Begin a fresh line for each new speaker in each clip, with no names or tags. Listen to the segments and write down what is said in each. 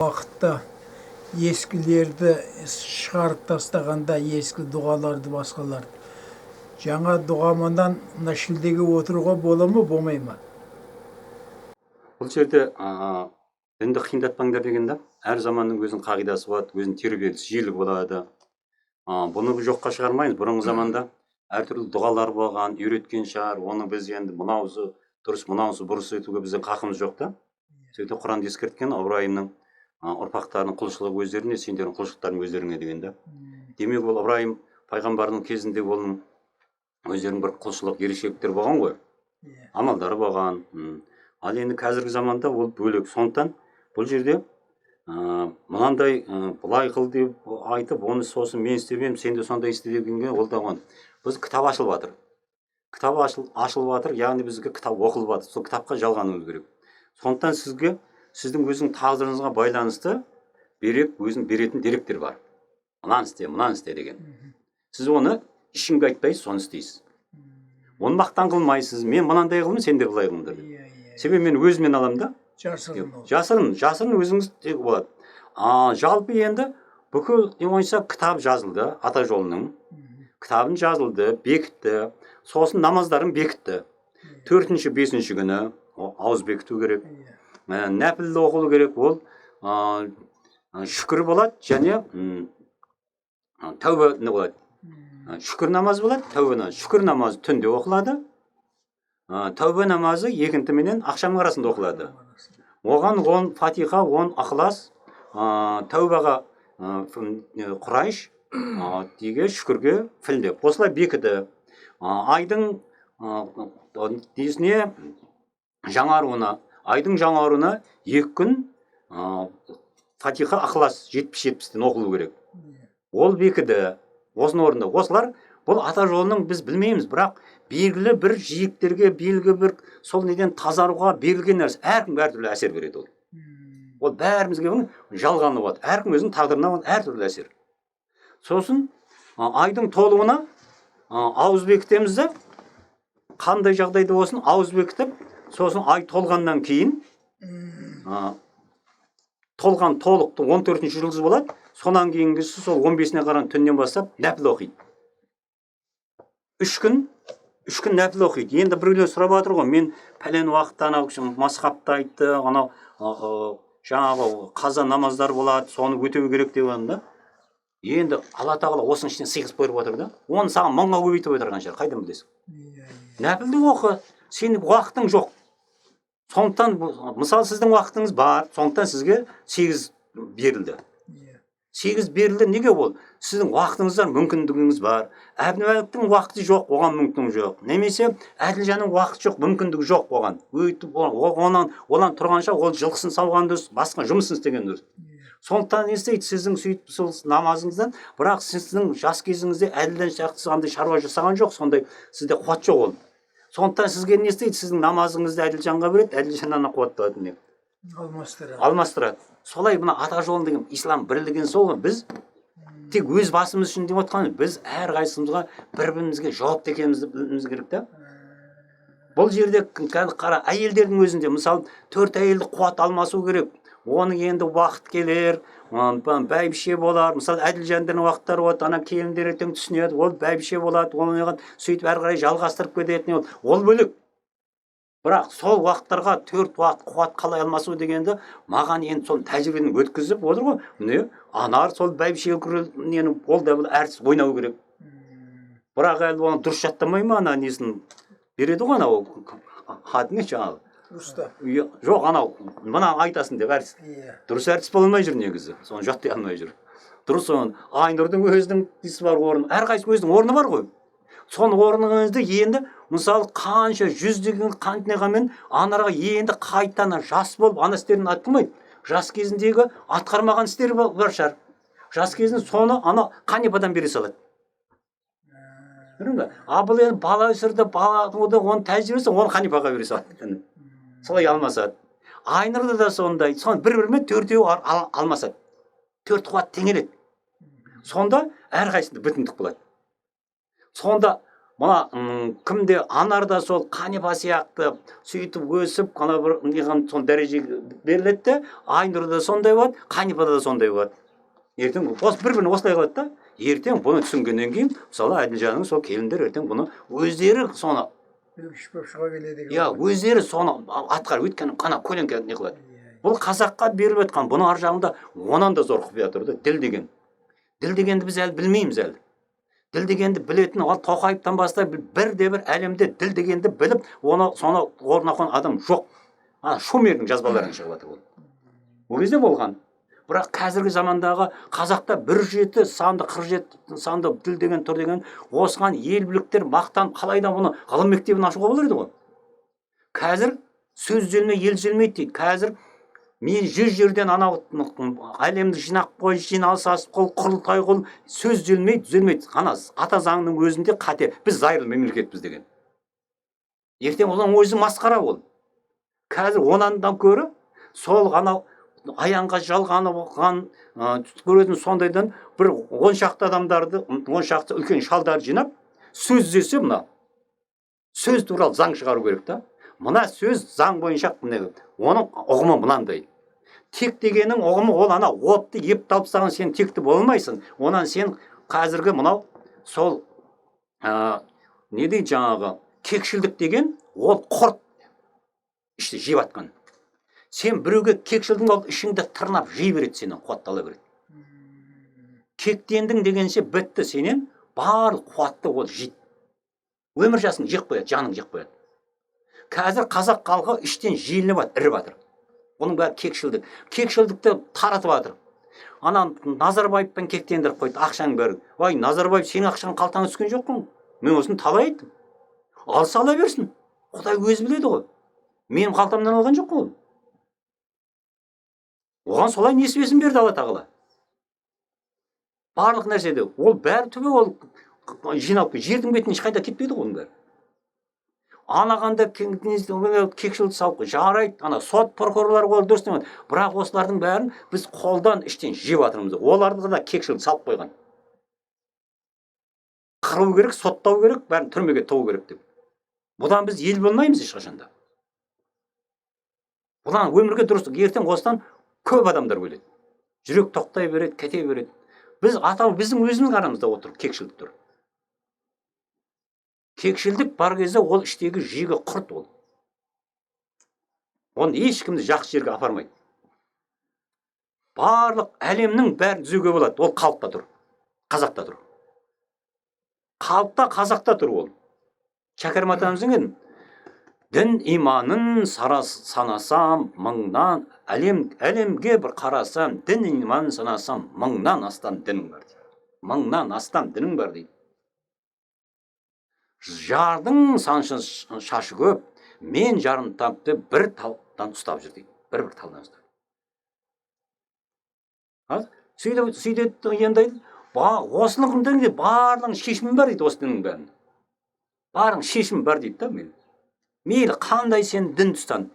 Уақытта ескілерді шығарып тастағанда, ескі дұғаларды басқаларды, жаңа дұғаманан мына шілдеге отыруға бола ма, болмай ма?
Бұл жерде дінді қиындатпаңдар деген да. Әр заманның өзінің қағидасы болады, өзінің тербеліс жиілігі болады. Бұны жоққа шығармаймыз. Бұрынғы заманда әртүрлі дұғалар болған, үйреткен шығар. Оны біз енді мынаусы дұрыс, мынаусы бұрыс етуге біздің хақымыз жоқ та. Сөйтіп Құранды ескерткен Ыбырайымның ұрпақтарының құлшылығы өздеріне, сендердің құлшылықтарың өздеріңе деген да. Демек ол Ыбырайым пайғамбардың кезінде оның өздерінің бір құлшылық ерекшеліктері болған ғой. Амалдары болған. Ал енді қазіргі заманда ол бөлек. Сондықтан бұл жерде мынандай былай қыл деп айтып, оны сосын мен істемеймін, сен де сондай істе дегенге ол да оған. Біз кітап ашылып жатыр. Кітап ашылып жатыр, яғни бізге кітап оқылып жатыр. Сол кітапқа жалғануымыз керек. Сондықтан сізге сіздің өзің тағдырыңызға байланысты өзің беретін деректер бар. Мынаны істе деген. Сіз оны ешкімге айтпайсыз, соны істейсіз. Оны мақтан қылмайсыз. Мен мынандай қылмын, сен де былай қылыңдар деп. Себебі мен өзімнен аламын да. Жасырын өзіңіз тегі болады. Жалпы енді бүкіл ойынша кітап жазылды, ата жолының. Кітабын жазылды, бекітті. Сосын намаздарын бекітті. 4-ші, 5-ші күні ауыз бекіту керек. Нәпілді оқылу керек, ол шүкір болады, және тәубе не болады. Шүкір намазы болады, тәубе намазы. Шүкір намазы түнде оқылады. Тәубе намазы екінті менен ақшамның арасында оқылады. Оған 10 фатиха, 10 ақылас, тәубаға құрайш, деге шүкірге філде. Осылай бекіді. Айдың десіне жаңаруына, айдың жаңаруына 2 күн фатиха ақылас 70-70-тен оқылу керек. Ол бекіді. Осының орында. Осылар бұл ата жолының біз білмейміз, бірақ белгілі бір жиектерге, белгілі бір сол неден тазаруға берілген нәрсе. Әркім әртүрлі әсер береді ол. Ол бәрімізге жалғаны болады. Әркім өзінің тағдырына әртүрлі әсер. Сосын айдың толуына ауыз бекітеміз де, қандай жағдайда болсын ауыз бекітіп, сосын ай толғаннан кейін толған толықты 14-ші жұлдыз болады. Сонан кейінгісі сол 15-не қаран түннен бастап нәпіл оқиды. 3 күн нәпіл оқиды. Енді біреулер сұрап жатыр ғой, мен пәлен уақытта масхабта айтты, жаңағы қаза намаздар болады, соны өтеу керек деп да. Енді Алла тағала осының ішіне сыйғызып қойып отыр да. Оны саған 1000-ға көбейтіп отырған шығар, қайдан білесің? Нәпілді оқы, сенің уақытың жоқ. Сондықтан мысалы сіздің уақытыңыз бар, сондықтан сізге 8 берілді. 8 берілді, неге ол? Сіздің уақытыңыз бар, мүмкіндігіңіз бар. Әбдімәліктің уақыты жоқ, оған мүмкіндігі жоқ. Немесе Әділжанның уақыты жоқ, мүмкіндігі жоқ оған. Өйтіп олан тұрғанша ол жылқысын сауған дұрыс, басқа жұмысын істеген дұрыс. Сондықтан не істейді? Сіздің сөйтіп сол намазыңыздан, бірақ сіздің жас кезіңізде Әділжан сияқты қандай шаруа жасаған жоқ, сондай сізде қуат жоқ ол. Сондықтан сізге не істейді? Сіздің намазыңызды Әділжанға береді, Әділжаннан қуаттырады. Алмастырады. Солай мына ата жолын деген ислам бірлігін сол. Біз тек өз басымыз үшін деп отқан, біз әр қайсымызға бір-бірімізге жауапты екенімізді білуіміз керек та. Бұл жерде қара әйелдердің өзінде мысалы 4 әйелді қуат алмасу керек. Оның енді уақыт келер, бәйбіше болар. Мысалы Әділжандардың уақыттары болады, ана келіндер ертең түсінеді, ол бәйбіше болады, оны сөйтіп әрі қарай жалғастырып кететін ол бөлек. Бірақ сол уақыттарға 4 уақыт қуат қалай алмасу дегенді маған енді сол тәжірибені өткізіп отыр ғой. Міне анар сол бәйбіше нені ол да әртіс ойнау керек. Бірақ әлі оны дұрыс жаттамай ма, ана несін береді ғой анау хатыне жаңағы. Жоқ, анау мына айтасын деп әртіс. Дұрыс әртіс бола алмай жүр негізі. Соны жаттай алмай жүр. Дұрыс оны Айнұрдың өзінің несі бар орны, әрқайсы өзінің орны бар ғой. Соның орныңызды енді мысалы қанша жүздеген қантынеғамен анарға енді қайтана жас болып ана істерін атқылмайды. Жас кезіндегі атқармаған істері бар шығар. Жас кезінде соны ана қанипадан бере салады. Бұл енді бала өсірді, оны тәжірибесі оны қанипаға бере салады. Солай алмасады. Айнұрда да сондай. Соны бір-бірімен 4-еу алмасады. 4 қуат теңеледі. Сонда әрқайсында бүтіндік болады. Сонда мына кімде анарда сол Қанипа сияқты сөйтіп өсіп ана бір неған сол дәрежеге беріледі де, Айнұрда сондай болады, Қанипада да сондай болады. Ертең бір-біріне осылай қалады да. Ертең бұны түсінгеннен кейін, мысалы Әділжанның сол келіндер ертең бұны өздері соны
Үлгіш болып шыға келеді.
өздері соны атқарып, өйткені қана көлеңке не қылады. Бұл қазаққа беріліп жатқан, бұның ар жағында онан да зор құпия тұр да, діл деген. Діл дегенді біз әлі білмейміз әлі. Діл дегенді білетін, ол Тоқаевтан бастап бірде-бір әлемде діл дегенді біліп, соны орнына қойған адам жоқ. Шумердің жазбаларынан шығып жатыр ол. Ол кезде болған. Бірақ қазіргі замандағы қазақта 107 санды, 47 санды тіл деген тұр деген, осыған ел біліктер мақтан қалайда бұны ғылым мектебін ашуға болар еді ғой. Қазір сөз түзелмей, ел түзелмейді дейді. Қазір мен 100 жерден анау әлемді жинақ қой, жиналыс қол, құрылтай қол, сөз түзелмейді. Ана ата заңның өзінде қате. Біз зайырлы мемлекетпіз деген. Ертең оның өзі масқара ол. Қазір онан көрі сол ғана аяңға жалғаны болған көретін сондайдан бір 10 шақты адамдарды, 10 шақты үлкен шалдарды жинап, сөз түзесе мына сөз туралы заң шығару керек та. Мына сөз заң бойынша оның ұғымы мынандай. Тек дегеннің ұғымы ол ана отты еп тапсаң сен текті болмайсың. Онан сен қазіргі мынау сол не дейді жаңағы кекшілдік деген ол құрт іште жеп атқан. Сен біреуге кекшілдің ол ішіңді тырнап жей береді, сенен қуаттала береді. Кектендің дегенше бітті, сенен барлық қуатты ол жейді. Өмір жасың жек қояды, жаның жек қояды. Қазір қазақ халқы іштен желініп жатыр, іріп жатыр. Оның бәрі кекшілдік. Кекшілдікті таратып жатыр. Ана Назарбаевпен кектендіріп қойды, ақшаң бәрі. Вай, Назарбаев сенің ақшаң қалтаңа түскен жоқ қой. Мен осыны талай айттым. Алса ала берсін. Құдай өзі біледі ғой. Менің қалтамнан алған жоқ қой. Оған солай несібесін берді Алла тағала. Барлық нәрседе ол бәрі түбі ол жиналып жердің бетіне ешқайда кетпейді ғой оның бәрі. Анағанда кекшілді салып жарайды, ана сот прокурорлар ол дұрыс демейді. Бірақ осылардың бәрін біз қолдан іштен жеп жатырмыз. Оларды да кекшілді салып қойған. Қыру керек, соттау керек, бәрін түрмеге тығу керек деп. Бұдан біз ел болмаймыз ешқашанда. Бұдан өмірге дұрыс, ертең осыдан көп адамдар өледі. Жүрек тоқтай береді, кете береді. Біз біздің өзіміз арамызда отыр, кекшілдік тұр. Кекшілдік бар кезде ол іштегі жегі құрт ол. Оны ешкімді жақсы жерге апармайды. Барлық әлемнің бәрін түзеуге болады. Ол қалыпта тұр. Қазақта тұр. Қалыпта қазақта тұр ол. Шәкәрім атамыздың дін иманын санасам мыңнан, әлемге бір қарасам, дін иманын санасам мыңнан астам дінің бар дейді. Мыңнан астам дінің бар дейді. Жардың шашы көп, мен жарын тапты бір талдан ұстап жүр дейді. Бір талдан ұстап. Сөйтіп енді айтады, осының дінге барлығын шешімі бар дейді, осы діннің бәрін. Барлығын шешімі бар дейді да мен. Мейлі қандай сен дін тұстан,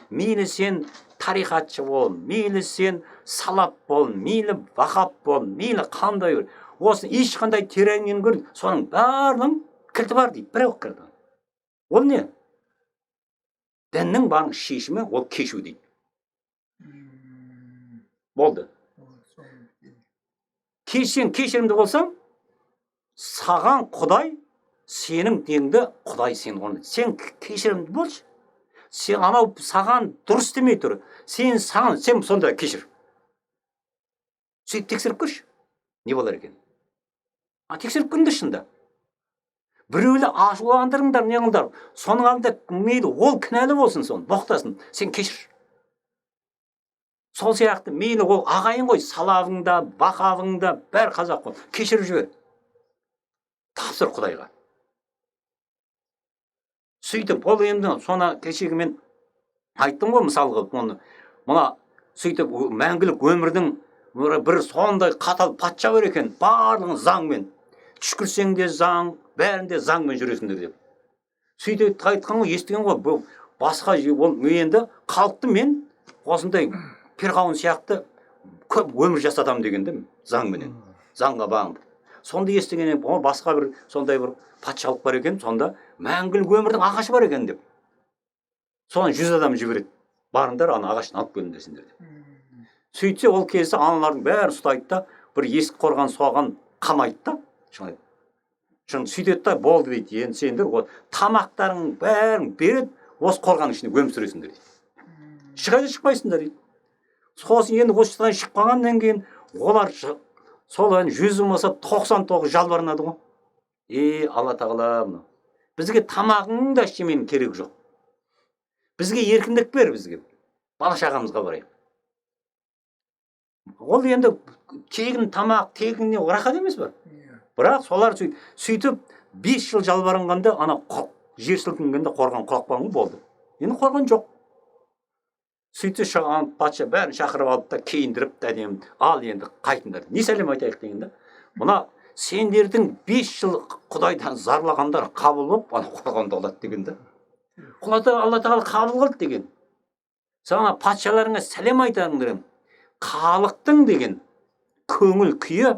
мейлі сен тарихатшы бол, мейлі сен салап бол, мейлі вахап бол, мейлі қандай бол, осы ешқандай тереңнен көр, соның барлығын кілті бар дейді, бір кілті. Ол не? Діннің барлық шешімі ол кешу дейді. Болды. Кешірімді болсаң, саған Құдай сенің деңді Құдай сен орнайды. Сен кешірімді болшы. Сен анау саған дұрыс демей тұр. Сен сонда кешір. Сөйтіп тексеріп көрші. Не болар екен? Тексеріп көріңдер шында. Біреулі ашуландырыңдар, не қылдар. Соның алдында мейлі ол кінәлі болсын, соны боқтасын. Сен кешір. Сол сияқты мейлі ол ағайын ғой, салавыңда, бақавыңда, бәр қазақ қой. Кешіріп жібер. Тапсыр Құдайға. Сөйтіп, ол енді соны кешегі мен айттым ғой, мысалға, мұна сөйтіп мәңгілік өмірдің бір сондай қатал патша бар екен, барлығын заңмен. Түшкірсең де заң, бәрінде заңмен жүресіңдер деп. Сөйтіп айтқан ғой, естіген ғой, басқа ол енді қалыпты мен осындай перғауын сияқты көп өмір жасатам дегенде заңменен, заңға бағынып. сонда естігеннен басқа бір сондай бір патшалық бар екен, сонда мәңгілік өмірдің ағашы бар екен деп. Соны 100 адам жібереді. Барыңдар, ана ағашын алып келіңдер сендер деп. Сөйтсе ол кезде аналардың бәрін ұстайды да, бір есік қорған соған қамайды да. Шын сөйтеді да, болды дейді, енді сендер тамақтарың бәрін береді, осы қорғанның ішінде өмір сүресіңдер дейді. Ешқайда шықпайсыңдар дейді. Сосын енді осыдан шығып қалғаннан кейін олар сол 100 болмаса 99 жалбарынады ғой. Алла тағала, бізге тамағың да ештеменің керегі жоқ. Бізге еркіндік бер, бізге. Бала шағамызға барайық. Ол енді тегін тамақ, тегін рахат емес бар. Бірақ солар сөйтіп 5 жыл жалбарынғанда ана жер сілкінгенде қорған құлақпан болды. Енді қорған жоқ. Сөйтсе патша бәрін шақырып алып та киіндіріп әдемі, ал енді қайтыңдар. Не сәлем айтайық дегенде. Мына сендердің 5 жыл Құдайдан зарлағандар қабыл болып, ана қорғанда олады дегенде. Алла тағала қабыл қылды деген. Саған патшаларыңа сәлем айтарыңдар. Халықтың деген көңіл күйі,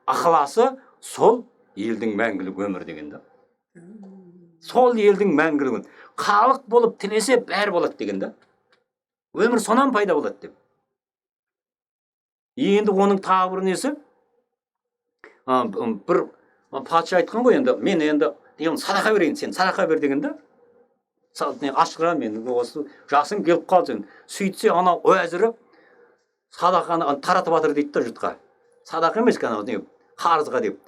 ықыласы сол елдің мәңгілік өмір дегенде. Сол елдің мәңгілік өмір. Халық болып тілесе бәрі болады дегенде. Өмір сонан пайда болады деп. Енді оның тағы бір несі, бір патша айтқан ғой, енді мен енді садақа берейін, сен садақа бер дегенде. Ашқыра мен осы жасың келіп қалды. Сөйтсе анау уәзірі садақаны таратып жатыр дейді да жұртқа. Садақа емес қарызға деп.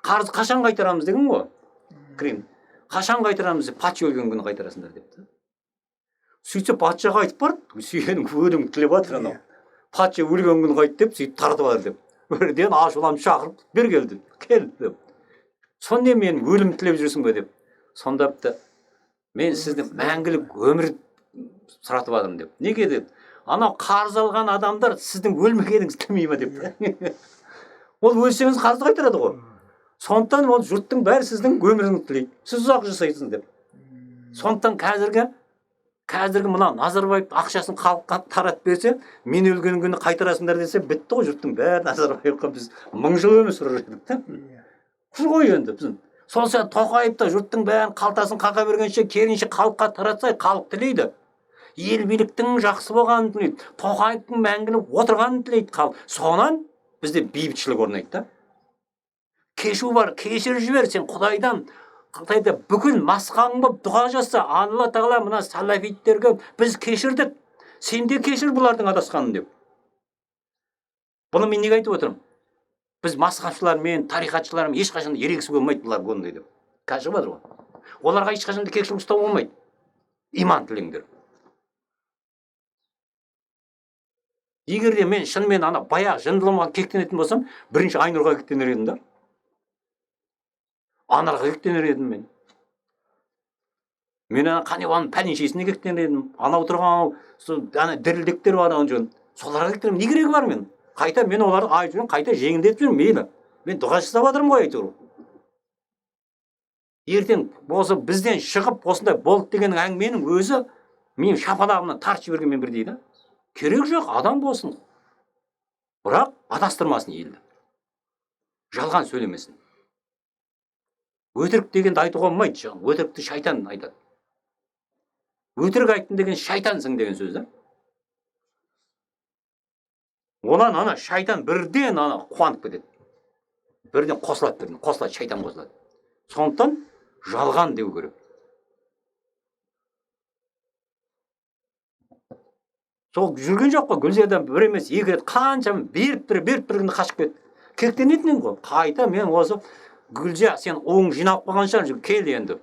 Қарыз қашан қайтарамыз деген ғой. Крем. Қашан қайтарамыз деп, патша өлген күні қайтарасыңдар депті. Сөйтсе патшаға айтып барды, сенің өлім тілеп жатыр анау. Патша өлген күні қайт деп, сөйтіп таратып жатыр деп. Өрден ашуланып шақырып, бер келді. Кел деп. Сонда мен өлім тілеп жүрсің бе деп. Сонда мен сіздің мәңгілік өмір сұратып жатырмын деп. Неге деп? Анау қарыз алған адамдар сіздің өлмегеніңізді тілемей ме деп. Ол өлсеңіз қарызды қайтарады ғой. Сондықтан ол жұрттың бәрі сіздің өміріңізді тілейді. Сіз ұзақ жасайсыз деп. Сондықтан қазіргі мына Назарбаев ақшасын халыққа таратып берсе, мен өлген күні қайтарасыңдар десе, бітті ғой жұрттың бәрі Назарбаевқа біз 1000 жыл өмір сүрер едік. Құр ғой енді біз. Сол сияқты Тоқаев та жұрттың бәрін қалтасын қақа бергенше керінше халыққа таратса, халық тілейді. Ел биліктің жақсы болғанын тілейді. Тоқаевтың мәңгілік отырғанын тілейді халық. Сонан бізде бейбітшілік орнайды да. Кешу бар, кешір жібер сен Құдайдан. Қытайда бүкіл масқаң болып дұға жаса, Алла тағала мына салафиттерге біз кешірдік. Сен де кешір бұлардың адасқанын деп. Бұны мен неге айтып отырмын? Біз масқашылармен, тарихатшылармен ешқашан ерегісуге болмайды бұлар ондай деп. Кажып жатыр ғой. Оларға ешқашан кешірім ұстауға болмайды. Иман тілеңдер. Егер де мен шынымен ана баяғы жындылымға кектенетін болсам, бірінші Айнұрға кектенер едім да. Анарға кектенер едім мен. Мен ана Қаневаның пәленшесіне кектенер едім. Анау тұрған ана дірілдектер бар ана соларға кектенемін. Не керегі бар мен? Қайта мен оларды айтып жүрмін, қайта жеңілдетіп жүрмін, мейлі. Мен дұға жасап жатырмын ғой әйтеуір. Ертең болса бізден шығып осындай болды деген әңгіменің өзі менің шапалағымнан тартып жібергенмен бір дейді. Керек жоқ, адам болсын. Бірақ адастырмасын елді. Жалған сөйлемесін. Өтірік дегенді айтуға болмайды. Өтірікті шайтан айтады. Өтірік айттың деген шайтансың деген сөз да. Олан ана шайтан бірден ана қуанып кетеді. Бірден қосылады, шайтан қосылады. Сондықтан жалған деу керек. Сол жүрген жоқ қой, Гүлзиядан бір емес, екі рет қаншама беріп біргінді қашып кетті. Кектенетінен ғой. Қайта мен осы Гүлзия, сен оң жинап қойған шығар, кел енді.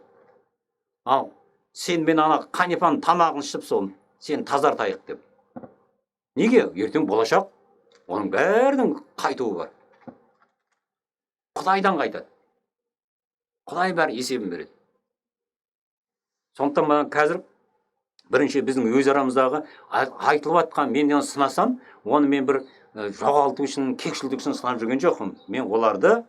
Ал, сен мен ана Қанипаның тамағын ішіп сол, сен тазартайық деп. Неге? Ертең болашақ, оның бәрінің қайтуы бар. Құдайдан қайтады. Құдай бәрі есебін береді. Сондықтан маған қазір бірінші біздің өз арамыздағы айтылып жатқан, мен сынасам, оны мен бір жоғалту үшін, кекшілдік үшін сынап жүрген жоқпын. Мен оларды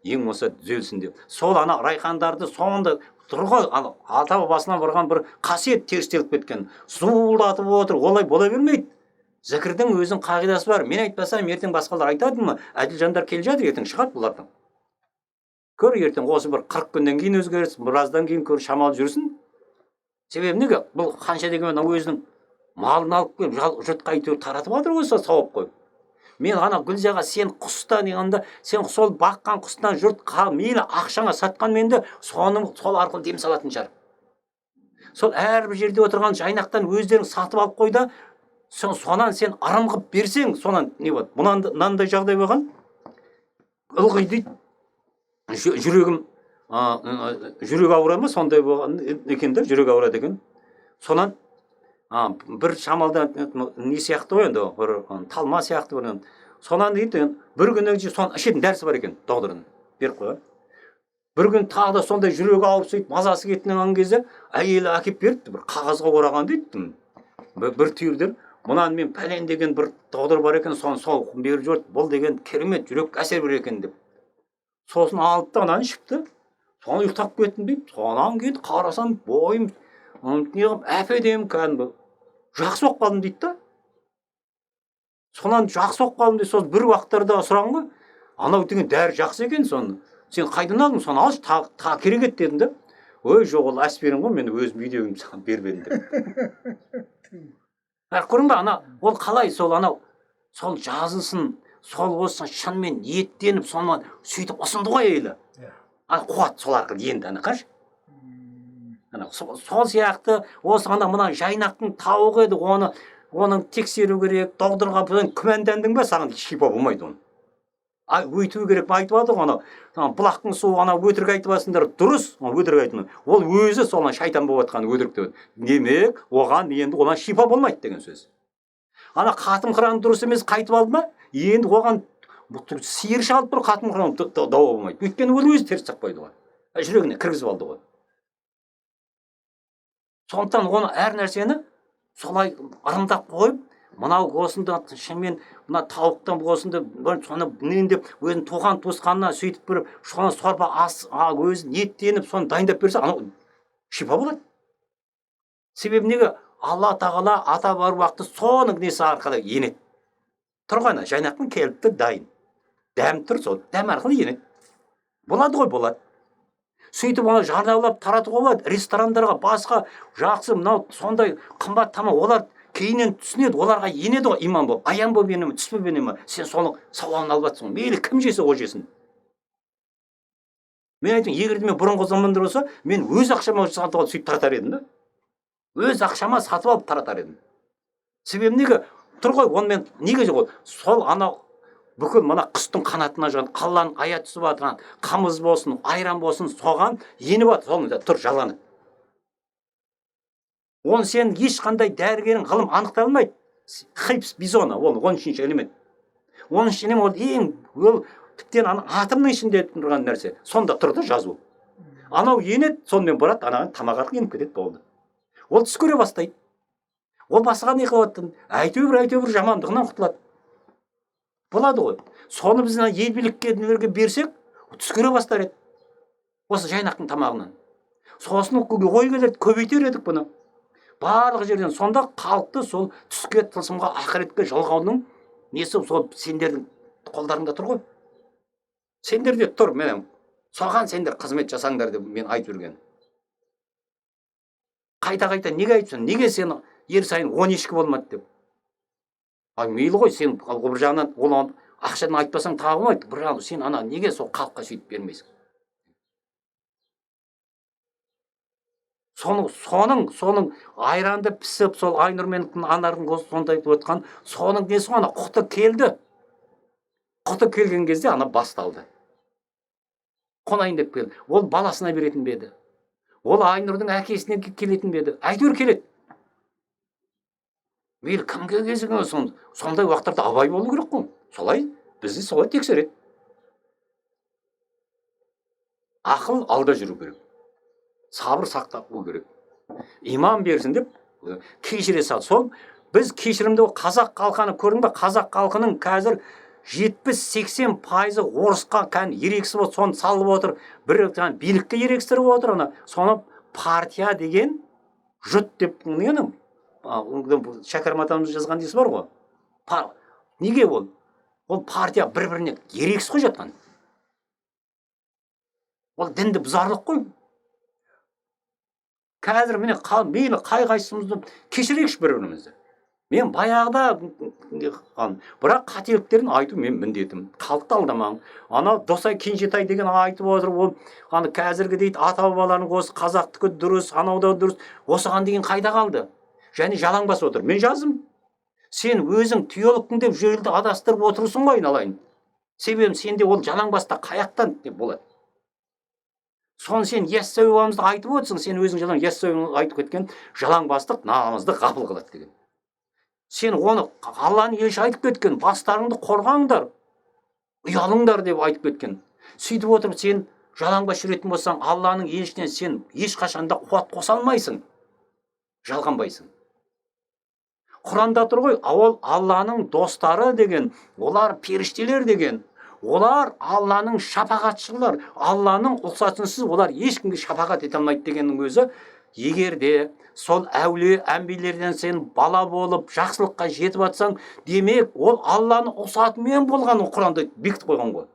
ең болса түзелсін деп. Сол ана райхандарды соңында тұрғы ата бабасынан бұрған бір қасиет терістеліп кеткен. Зуылдатып отыр, олай бола бермейді. Зікірдің өзінің қағидасы бар. Мен айтпасам, ертең басқалар айтады ма? Әділ жандар келе жатыр, ертең шығады бұлардан. көр, ертең осы бір 40 күннен кейін өзгеріс, біраздан кейін көр, шамалы жүрсін. Себебі неге? Бұл қанша деген өзінің малын алып келіп, жұртқа әйтеуір таратып жатыр ғой, сауап қойып. Мен ана Гүлзаға сен құста дегенде, сен сол баққан құстан жұрт мейлі ақшаңа сатқан менде сол арқылы дем салатын шығар. Сол әрбір жерде отырған жайнақтан өздерің сатып алып қой да, сонан сен арам қылып берсең, сонан не болады? Мынандай жағдай болған. Ылғи дейді, жүрегім жүрек ауыра ма, сондай болған екен де, жүрек ауырады екен. Сонан бір шамалда не сияқты ғой енді, бір талма сияқты бір. Сонан дейді, бір күннен кейін соның ішетін дәрісі бар екен, доғдырын беріп қойған. Бір күн тағы да сондай жүрегі ауырып сөйтіп мазасы кеткен кезде әйелі әкеп беріпті, бір қағазға ораған дейді, бір түйірден. Мұнан мен пәлен деген бір доғдыр бар екен, соны сол беріп жүрді, бұл деген керемет жүрек әсер берер екен деп. Сосын алып та ананы ішіпті. Соны ұйықтап кеттім дейді. Сонан кейін қарасам бойым неғып әпедем кәдімгі жақсы болып қалдым дейді да. Сонан жақсы болып қалдым дейді. Сол бір уақыттарда сұрағым ғой, анау деген дәрі жақсы екен, соны сен қайдан алдың? Соны алшы, та керек ет дедім да. Ой, жоқ, ол аспирин ғой, мен өзім үйдегім саған бермедім деп. Көрдің ба, ана ол қалай сол анау сол жазылсын, сол болсын шынымен ниеттеніп, соны сөйтіп ұсынды ғой әйелі. Қуат сол арқылы енді ана қарашы. Сол сияқты осы мына жайнақтың тауығы еді, оны тексеру керек, доғдырға күмәндандың ба, саған шипа болмайды оны. Өйту керек айтып жатыр ғой, бұлақтың суы өтірік айтып жатсыңдар, дұрыс, өтірік айтма. Ол өзі соған шайтан болып жатқан өтірік деп. Демек, оған енді оған шипа болмайды деген сөз. Ана қатым қыран дұрыс емес қайтып алды ма, енді оған сиыр шалып тұр, қатым қыран дауа болмайды. Өйткені ол өзі теріс сақпайды ғой. Жүрегіне кіргізіп алды ғой. Сондықтан оны әр нәрсені солай ырымдап қойып, мынау осында шынымен мына тауықтан осында соны нен деп өзінің туған туысқанына сөйтіп бір соны сорпа өзі ниеттеніп соны дайындап берсе, анау шипа болады. Себебі неге? Алла тағала ата бар уақытты соның несі арқылы енеді. Тұрғаны жайнақтың келіпті дайын. Дәм тұр, сол дәм арқылы енеді. Болады ғой, болады. Сөйтіп оны жарнамалап таратуға болады. Ресторандарға басқа жақсы мынау сондай қымбат тамақ, олар кейіннен түсінеді, оларға енеді ғой, иман болып, аян болып ене ме, түс болып ене ме, сен соның сауабын алып жатсың. Мейлі кім жесе ол жесін. Мен айтам, егер де мен бұрынғы заманда болса, мен өз ақшама сатып алып сөйтіп таратар едім да. Өз ақшама сатып алып таратар едім. Себебі неге? Тұр ғой, онымен неге жоқ? Сол анау бүкіл мына құстың қанатына жан, қалланың ая түсіп жатқан қамыз болсын, айран болсын, соған еніп жатыр, соны тұр жаланып. Оны сен ешқандай дәрігерің ғылым анықтай алмайды. Хипс бизона, ол 13-ші элемент. 13-ші элемент ол тіптен атомның ішінде тұрған нәрсе. Сонда тұрды жазу. Анау енеді, сонымен барады, анаған тамақ арқылы еніп кетеді, болды. Ол түс көре бастайды. Ол басқа не қылады? Әйтеуір жамандығынан құтылады. Болады ғой. Соны біз ел билікке берсек, түс көре бастар еді. Осы жайнақтың тамағынан. Сосын ой келеді, көбейтер едік бұны. Барлық жерден сонда халықты сол түске, тылсымға, ақыретке жалғаудың несі сол сендердің қолдарыңда тұр ғой. Сендерде тұр, мен соған сендер қызмет жасаңдар деп мен айтып жүрген. Қайта неге айтсың? Неге сен ер сайын 10 ешкі болмады деп? Мейлі ғой, сен бір жағынан ол ақшадан айтпасаң табылмайды. Бір жағынан сен ана неге сол халыққа сөйтіп бермейсің? Соның айранды пісіп, сол Айнұр мен Анардың сондай өтқан, соның несі ана құты келді. Құты келген кезде ана басталды. Қонайын деп келді. Ол баласына беретін беді. Ол Айнұрдың әкесіне келетін беді. Әйтеуір келеді. Мейлі кімге кезіген сондай уақыттарда абай болу керек қой. Солай, бізді солай тексереді. Ақыл алда жүру керек. Сабыр сақтап болу керек. Иман берсін деп кешіре сал. Сол біз кешірімді қазақ халқını көрдің бе? Қазақ халқының қазір 70-80% орысқа ерексіп отыр, соны салып отыр. Бір билікке ерекстіріп отыр, соны партия деген жұт деп нені? Шәкәрім атамыз жазған десі бар ғой. Неге ол? Ол партия бір-біріне ерексіз қой жатқан. Ол дінді бұзарлық қой. Қазір міне мейлі қайсымызды кешірейікші бір-бірімізді. Мен баяғыда бірақ қателіктерін айту мен міндетім. Халықты алдамаң. Ана Досай Кенжетай деген айтып отыр, ол қазіргі дейді ата-бабаларының осы қазақтікі дұрыс, анау да дұрыс. Осыған деген қайда қалды? Және жалаң бас отыр. Мен жаздым. Сен өзің теологпын деп жерді адастырып отырсың ғой айналайын. Себебім сенде ол жалаң баста қаяқтан деп болады. Соны сен Яссауи бабамызды айтып отырсың, сен өзің Яссауи айтып кеткен жалаң бастық намазды ғапыл қылады деген. Сен оны Алланың елші айтып кеткен, бастарыңды қорғаңдар, ұялыңдар деп айтып кеткен. Сөйтіп отырып сен жалаң бас жүретін болсаң, Алланың елшісінен сен ешқашанда қуат қоса алмайсың, жалғанбайсың. Құранда тұр ғой, ол Алланың достары деген, олар періштелер деген. Олар Алланың шапағатшылар, Алланың ұқсатынсыз олар ешкімге шапағат ете алмайды дегеннің өзі, егер де сол әулие әмбиелерден сен бала болып жақсылыққа жетіп атсаң, демек ол Алланың ұқсатымен болған Құранды бекітіп қойған ғой.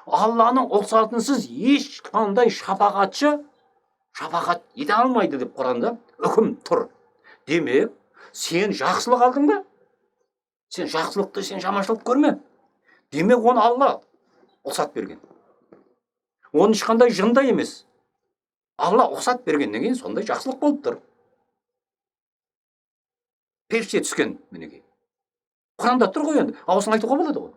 Алланың ұқсатынсыз ешқандай шапағатшы шапағат ете алмайды деп Құранда үкім тұр. Демек, сен жақсылық алдың ба? Сен жақсылықты, сен жаманшылық көрме. Демек, оны Алла ұқсат берген. Оның ешқандай жында емес. Алла ұқсат бергеннен кейін сондай жақсылық болып тұр. Періште түскен мінекей. Құранда тұр ғой енді, аузын айтуға болады ғой.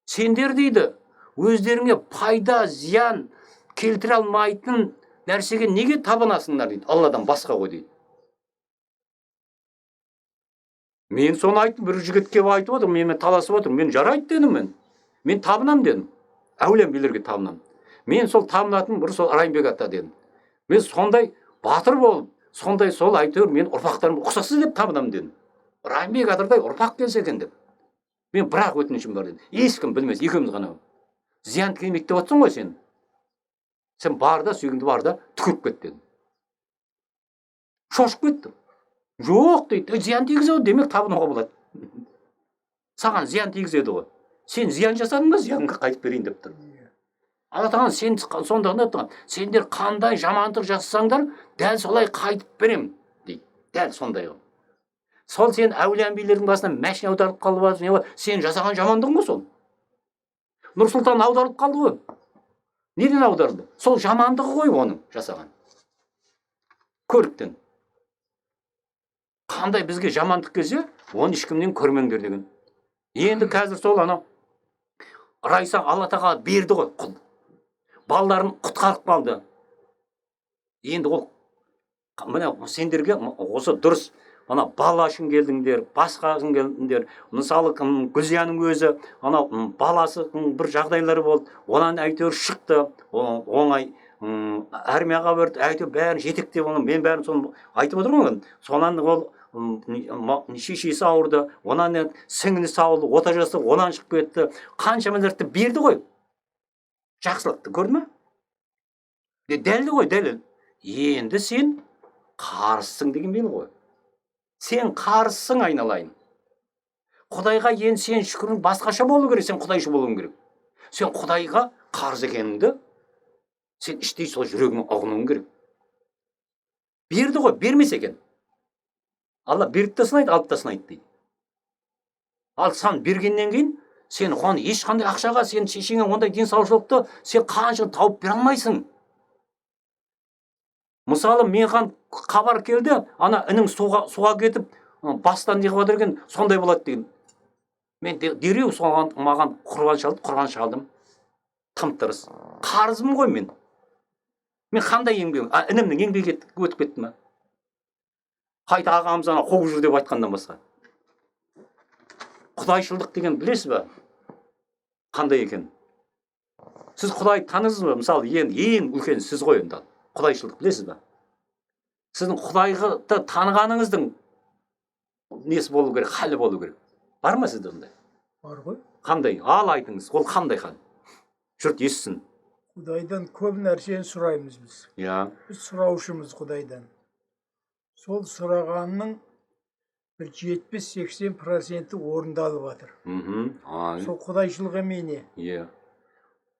Сендер дейді, өздеріңе пайда, зиян келтіре алмайтын нәрсеге неге табынасыңдар дейді, Алладан басқа ғой дейді. Мен соны айттым, бір жігітке айтып отыр, менімен таласып отыр. Мен жарайды дедім мен. Мен табынам дедім. Әулием билерге табынам. Мен сол табынатын бір сол Райымбек ата дедім. Мен сондай батыр болып, сондай сол әйтеуір мен ұрпақтарым ұқсасыз деп табынам дедім. Райымбек атадай ұрпақ келсе екен деп. Мен бірақ өтінішім бар дедім. Ешкім білмес, екеуміз ғана. Зиян келмейді деп отырсың ғой сен. Сен бар да, сүйгінді бар да, түкіріп кет дедім. Шошып кеттім. Жоқ дейді, зиян тигізеді, демек табынуға болады. Саған зиян тигізеді ғой. Сен зиян жасадың ба, зиянға қайтып берейін деп тұр. Алла тағала сен сондағында айтқан, сендер қандай жамандық жасасаңдар, дәл солай қайтып берем дейді. Дәл сондай. Сол сен әулие әмбиелердің басына мәшін аударып қалып жатыр, сен жасаған жамандығың ғой сол. Нұрсұлтан аударылып қалды ғой. Неден аударылды? Сол жамандығы ғой оның жасаған. Көріктен. Қандай бізге жамандық келсе, оны ешкімнен көрмеңдер деген. Енді қазір сол анау Райса Алла тағала берді ғой, құл. Балаларын құтқарып қалды. Енді ол міне сендерге осы дұрыс, ана бала үшін келдіңдер, басқа үшін келдіңдер. Мысалы Гүлзияның өзі ана баласы бір жағдайлары болды, онан әйтеуір шықты, оңай армияға берді, әйтеуір бәрін жетектеп, мен бәрін соны айтып отырмын. Сонан ол шешесі ауырды, онан сіңлісі ауырды, ота жасап, онан шығып кетті. Қанша миллиардты берді ғой. Жақсылықты көрді ме? Дәлді ғой, дәлел. Енді сен қарсысың деген мені ғой. Сен қарсысың айналайын. Құдайға енді сен шүкірің басқаша болу керек, сен құдайшы болуың керек. Сен Құдайға қарыз екеніңді сен іштей сол жүрегіңнен ұғынуың керек. Берді ғой, бермес екен. Алла беріп та сынайды, алып та сынайды дейді. Ал сан бергеннен кейін сен оған ешқандай ақшаға, сен шешеңе ондай денсаушылықты сен қанша тауып бере алмайсың. Мысалы, менған хабар келді, ана інің суға кетіп, бастан неғып отыр екен, сондай болады деген. Мен дереу соған маған құрбан шалдым. Тым-тырыс. Қарызым ғой мен. Мен қандай еңбегім? Інімнің еңбегі өтіп кетті ме? Қайта ағамыз ана қуып жүр деп айтқандан басқа. Құдайшылдық деген білесіз бе? Қандай екен? Сіз Құдай танысыз ба? Мысалы, ең үлкен сіз ғой енді. Құдайшылдық білесіз бе? Сіздің Құдайды танығаныңыздың несі болу керек, халі болу керек. Бар ма сізде ондай?
Бар ғой.
Қандай? Ал айтыңыз, ол қандай хал? Жұрт естісін.
Құдайдан көп нәрсені сұраймыз біз. Біз сұраушымыз Құдайдан. Сол сұрағанның бір 70-80% орындалып жатыр. Сол құдайшылық емей не?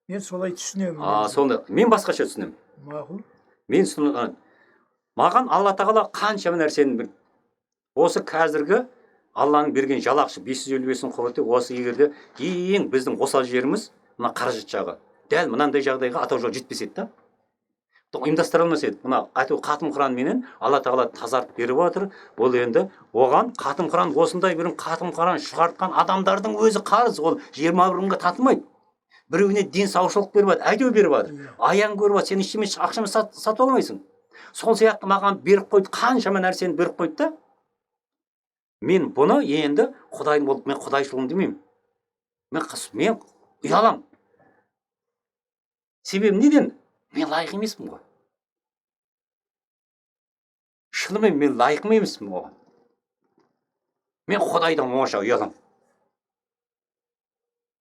Мен солай түсінемін.
Соны мен басқаша түсінемін.
Мақұл.
Мен маған Алла тағала қаншама нәрсені бір осы қазіргі Алланың берген жалақшы 555-ін құрылды. Осы егерде ең біздің осал жеріміз мына қаражат жағы. Дәл мынандай жағдайға атау жол жетпес еді да. Ұйымдастыра алмас еді. Мына айту қатым құран менен Алла тағала тазартып беріп отыр. Ол енді оған қатым құран осындай бір қатым құран шығартқан адамдардың өзі қарыз. Ол 21-ге татымайды. Біреуіне денсаушылық беріп жатыр, әйтеуір беріп жатыр. Аян көріп жатыр, сен ештеме ақшаны сатып алмайсың. Сол сияқты маған беріп қойды, қаншама нәрсені беріп қойды да. Мен бұны енді құдайым болып, мен құдайшылығым демеймін. Мен ұялам. Себебі неден? Мен лайық емеспін ғой. Шынымен мен лайық емеспін оған. Мен құдайдан оңаша ұялам.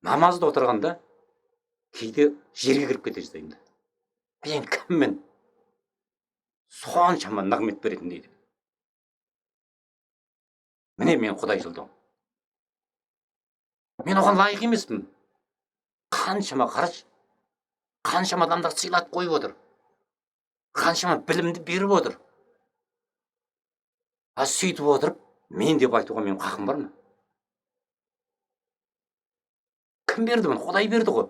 Намазда отырғанда кейде жерге кіріп кете жаздаймын. Мен кіммін? Соншама нығмет беретін дейді. Міне мен құдайшылдым. Мен оған лайық емеспін. Қаншама қараш, қаншама адамдар сыйлат қойып отыр. Қаншама білімді беріп отыр. Сөйтіп отырып, мен деп айтуға мен қақым бар ма? Кім берді бұны? Құдай берді ғой.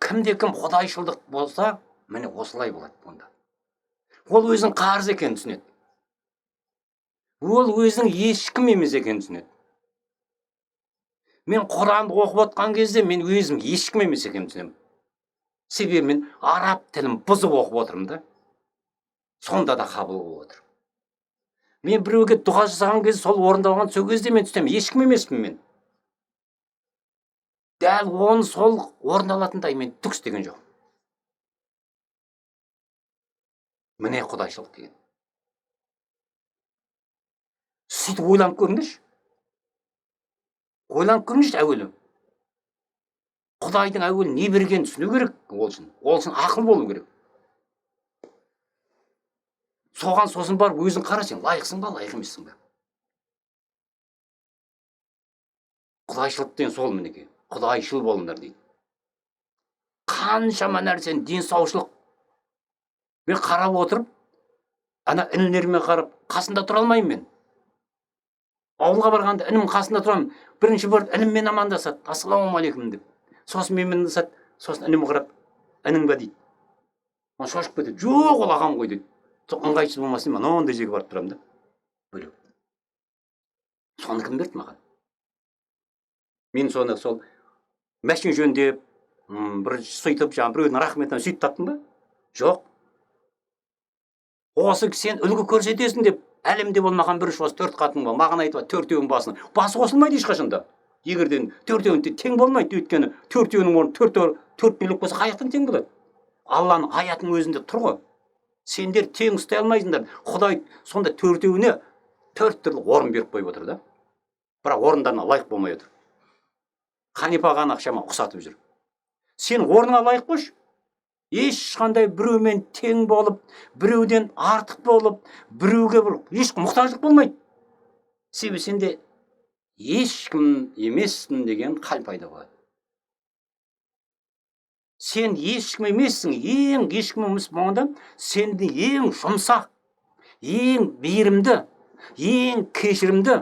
Кімде-кім құдайшылдық болса, міне осылай болады бұнда. Ол өзің қарыз екенін түсінеді. Ол өзің ешкім емес екенін түсінеді. Мен Құранды оқып отқан кезде мен өзім ешкім емес екенін түсінемін. Себебі мен араб тілін бұзып оқып отырмын да. Сонда да қабыл болып отыр. Мен біреуге дұға жасаған кезде сол орындалған сол кезде мен түсінемін. Ешкім емеспін мен. Дәл оны сол орындалатындай мен түк істеген жоқ. Міне құдайшылық деген. Сөйтіп ойланып көріңдерші. Ойланып көріңізші әуелі. Құдайдың әуелі не бергенін түсіну керек ол үшін ақыл болу керек. Соған сосын барып өзің қара, сен лайықсың ба, лайық емессің ба? Құдайшылық деген сол мінекей. Құдайшыл болыңдар дейді. Қаншама нәрсені денсаушылық. Мен қарап отырып, ана інілеріме қарап, қасында тұра алмаймын мен. Ауылға барғанда інім қасында тұрамын. Бірінші бір ініммен амандасады, ассалаумағалейкум деп. Сосын мен амандасады, сосын інім қарап, інің ба дейді. Оны шошып кетеді. Жоқ, ол ағам ғой дейді. Ыңғайсыз болмасын, мен ондай жерге барып тұрамын да. Бөлек. Соны кім берді маған? Мен соны сол мәшін жөндеп, бір сөйтіп, біреудің рахметіне сөйтіп таптым ба? Жоқ. Осы сен үлгі көрсетесің деп, әлемде болмаған бір осы 4 қатын бар. Маған айтып, 4-еуінің басына. Басы қосылмайды ешқашанда. Егерден 4-еуінің тең болмайды, өйткені 4-еуінің орны 4 миллион болса, қаяқтан тең болады? Алланың аятының өзінде тұр ғой. Сендер тең ұстай алмайсыңдар. Құдай сонда 4-еуіне 4 түрлі орын беріп қойып отыр да. Бірақ орындарына лайық болмай отыр. Ханифа ғана ақшама ұқсатып жүр. Сен орныңа лайық қош. Ешқандай біреумен тең болып, біреуден артық болып, біреуге бір ешкім мұқтаждық болмайды. Себебі сенде ешкім емессің деген хал пайда болады. Сен ешкім емессің, ең ешкім емес болғанда, сенде ең жұмсақ, ең мейірімді, ең кешірімді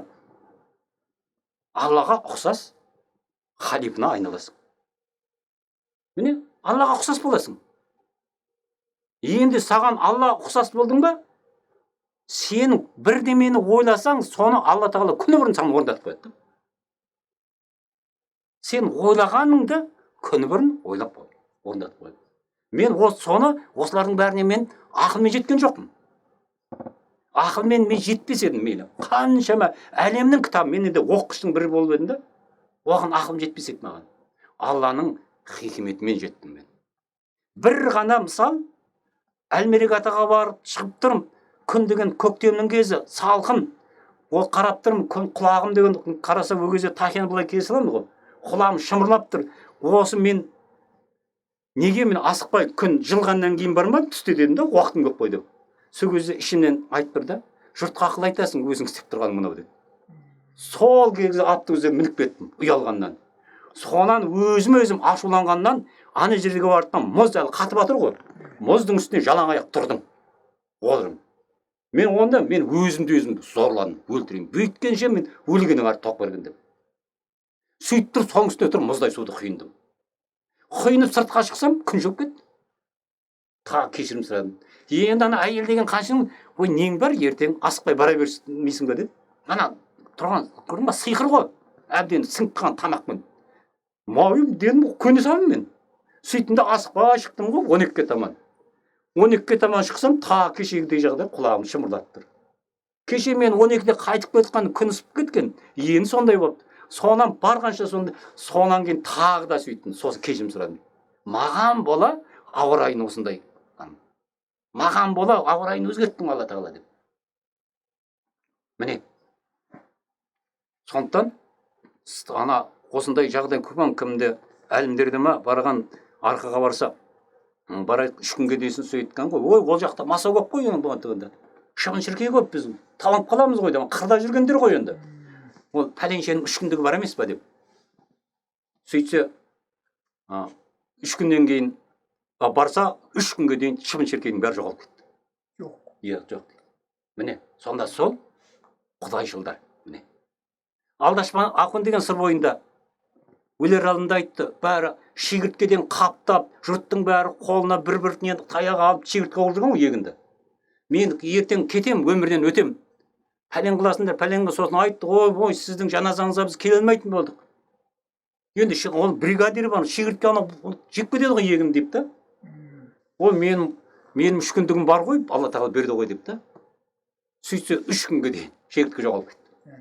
Аллаға ұқсас халифына айналасың. Міне, Аллаға ұқсас боласың. Енді саған Алла ұқсас болдың ба, сен бірдемені ойласаң, соны Алла тағала күні бұрын саған орындатып қояды. Сен ойлағаныңды күні бұрын ойлап қой, орындатып қояды. Мен соны осылардың бәріне мен ақылмен жеткен жоқпын. Ақылмен мен жетпес едім мейлі. Қаншама әлемнің кітабы, мен енді оққыштың бірі болып едім да, оған ақылым жетпес еді маған. Алланың хикметімен жеттім мен. Бір ғана мысал, Әлмерек-атаға барып шығып тұрым, күн деген көктемнің кезі, салқын. Ол қарап тұрым, құлағым деген қараса ол кезде тахияны былай кесе аламын ғой. Құлағым шымырлап тұр. Осы мен неге мен асықпай күн жылғаннан кейін барма түсте дедім да, уақытым көп қойды. Сол кезде ішімнен айтып тұр да, жұртқа ақыл айтасың, өзің істеп тұрғаның мынау деді. Сол кезде автобусқа мініп кеттім, ұялғаннан. Сонан өзім ашуланғаннан ана жерге бардым, мұз әлі қатып жатыр ғой. Мұздың үстіне жалаң аяқ тұрдым. Отырмын. Мен онда өзімді зорладым, өлтірейін. Бүйткенше мен өлгеннің арты тоқ берген деп. Сөйтіп тұрып соның үстіне тұрып мұздай суды құйындым. Құйынып сыртқа шықсам, күн жоқ кетті. Тағы кешірім сұрадым. Енді ана әйел деген қаншың, ой нең бар, ертең асықпай бара бермейсің бе деді. Ана тұрған, көрдің ба, сиқыр ғой. Әбден сіңіп қалған тамақпен. Мойым дедім, көне салдым мен. Сөйттім де асықпай шықтым ғой 12-ге таман. 12-ге таман шықсам, тағы кешегідей жағдай құлағым шымырлатып тұр. Кеше мен 12-де қайтып кеткен, күн ысып кеткен. Енді сондай болды. Сонан барғанша сонан кейін тағы да сөйттім. Сосын кешірім сұрадым. Маған бола ауа райын осындай. Маған бола ауа райын өзгерттің Алла тағала деп. Міне. Сондықтан ана осындай жағдай көпен кімді әлімдерді ма барған арқаға барса, барайық 3 күнге дейсін сөйткен ғой. Ой, ол жақта маса көп қой енді болғанда. Шыбын шіркей көп біз. Таланып қаламыз ғой деп. Қырда жүргендер ғой енді. Ол пәленшенің 3 күндігі бар емес па деп. Сөйтсе 3 күннен кейін барса 3 күнге дейін шыбын шіркейдің бәрі жоғалып кетті.
Жоқ.
Иә, жоқ. Міне, сонда сол құдайшылдар. Міне. Алдашпан Ақын деген сыр бойында өлер алдында айтты, бәрі шегірткеден қаптап, жұрттың бәрі қолына бір-бірінен таяқ алып шегіртке қылып жүрген ғой егінді. Мен ертең кетем, өмірден өтем. Пәлен қыласыңдар, пәленге сосын айтты, ой, сіздің жаназаңызға біз келе алмайтын болдық. Енді ол бригадир бар, шегіртке ана жеп кетеді ғой егін деп та. Ол менің 3 күндігім бар ғой, Алла тағала берді ғой деп та. Сөйтсе 3 күнге дейін шегіртке жоғалып кетті.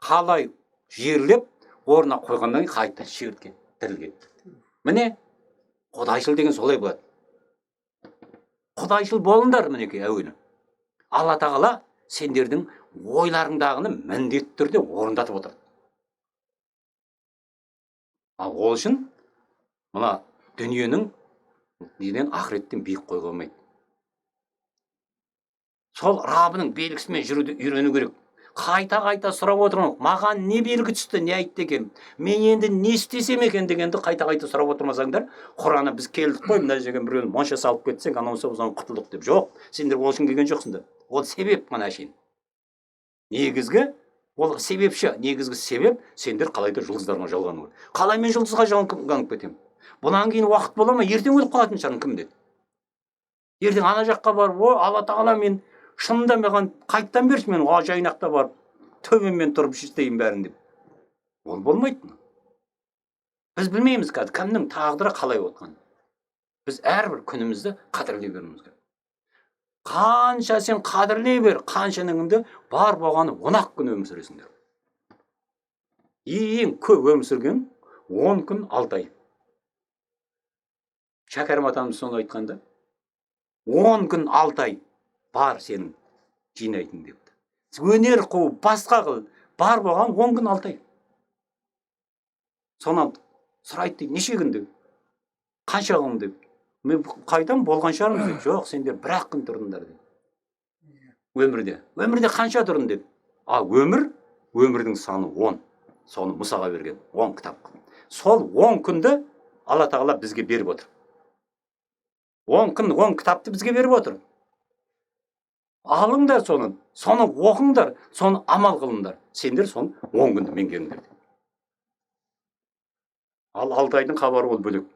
Қалай жерлеп, орнына қойғаннан кейін қайта шегіртке тірілген. Міне, құдайшыл деген солай болады. Құдайшыл болыңдар мінекей әуелі. Алла тағала сендердің ойларыңдағыны міндетті түрде орындатып отырады. Ал ол үшін мына дүниенің неден ақыреттен биік қойға болмайды. Сол Раббының белгісімен жүруді үйрену керек. Қайта сұрап отырмын. Маған не белгі түсті, не айтты екен? Мен енді не істесем екен дегенді қайта сұрап отырмасаңдар, Құраны біз келдік қой, мына жерге біреуін монша салып кетсең, анау содан құтылдық деп. Жоқ, сендер ол үшін келген жоқсыңдар. Ол себеп мына әшейін. Негізгі ол себепші, негізгі себеп сендер қалайда жұлдыздарына жалғану керек. Қалай мен жұлдызға жалғанып кетемін? Бұнан кейін уақыт бола ма? Ертең өліп қалатын шығармын, кім деді? Ертең ана жаққа барып, Алла тағала мен шынында маған қайттан берші, мен жайнақта барып төбеммен тұрып істейін бәрін деп. Ол болмайды. Біз білмейміз қазір кімнің тағдыры қалай отқан. Біз әрбір күнімізді қадірлей беруіміз керек. Қанша сен қадірлей бер, қаншаныңды бар болғаны 10-ақ күн өмір сүресіңдер. Ең көп өмір сүрген 10 күн 6 ай. Шәкәрім атамыз соны айтқанда, 10 күн 6 ай бар сенің жинайтын депті. Өнер қуып, басқа қыл, бар болған 10 күн 6 ай. Сонан сұрайды дейді, неше күн деп? Қанша күн деп? Мен қайдан болған шығармыз деп? Жоқ, сендер 1-ақ күн тұрдыңдар деп. Өмірде қанша тұрдың деп? Өмірдің саны 10. Соны Мұсаға берген 10 кітап. Сол 10 күнді Алла тағала бізге беріп отыр. 10 күн 10 кітапты бізге беріп отыр. Алыңдар соны оқыңдар, соны амал қылыңдар. Сендер соны 10 күнді меңгеріңдер. Ал 6 айдың хабары ол бөлек.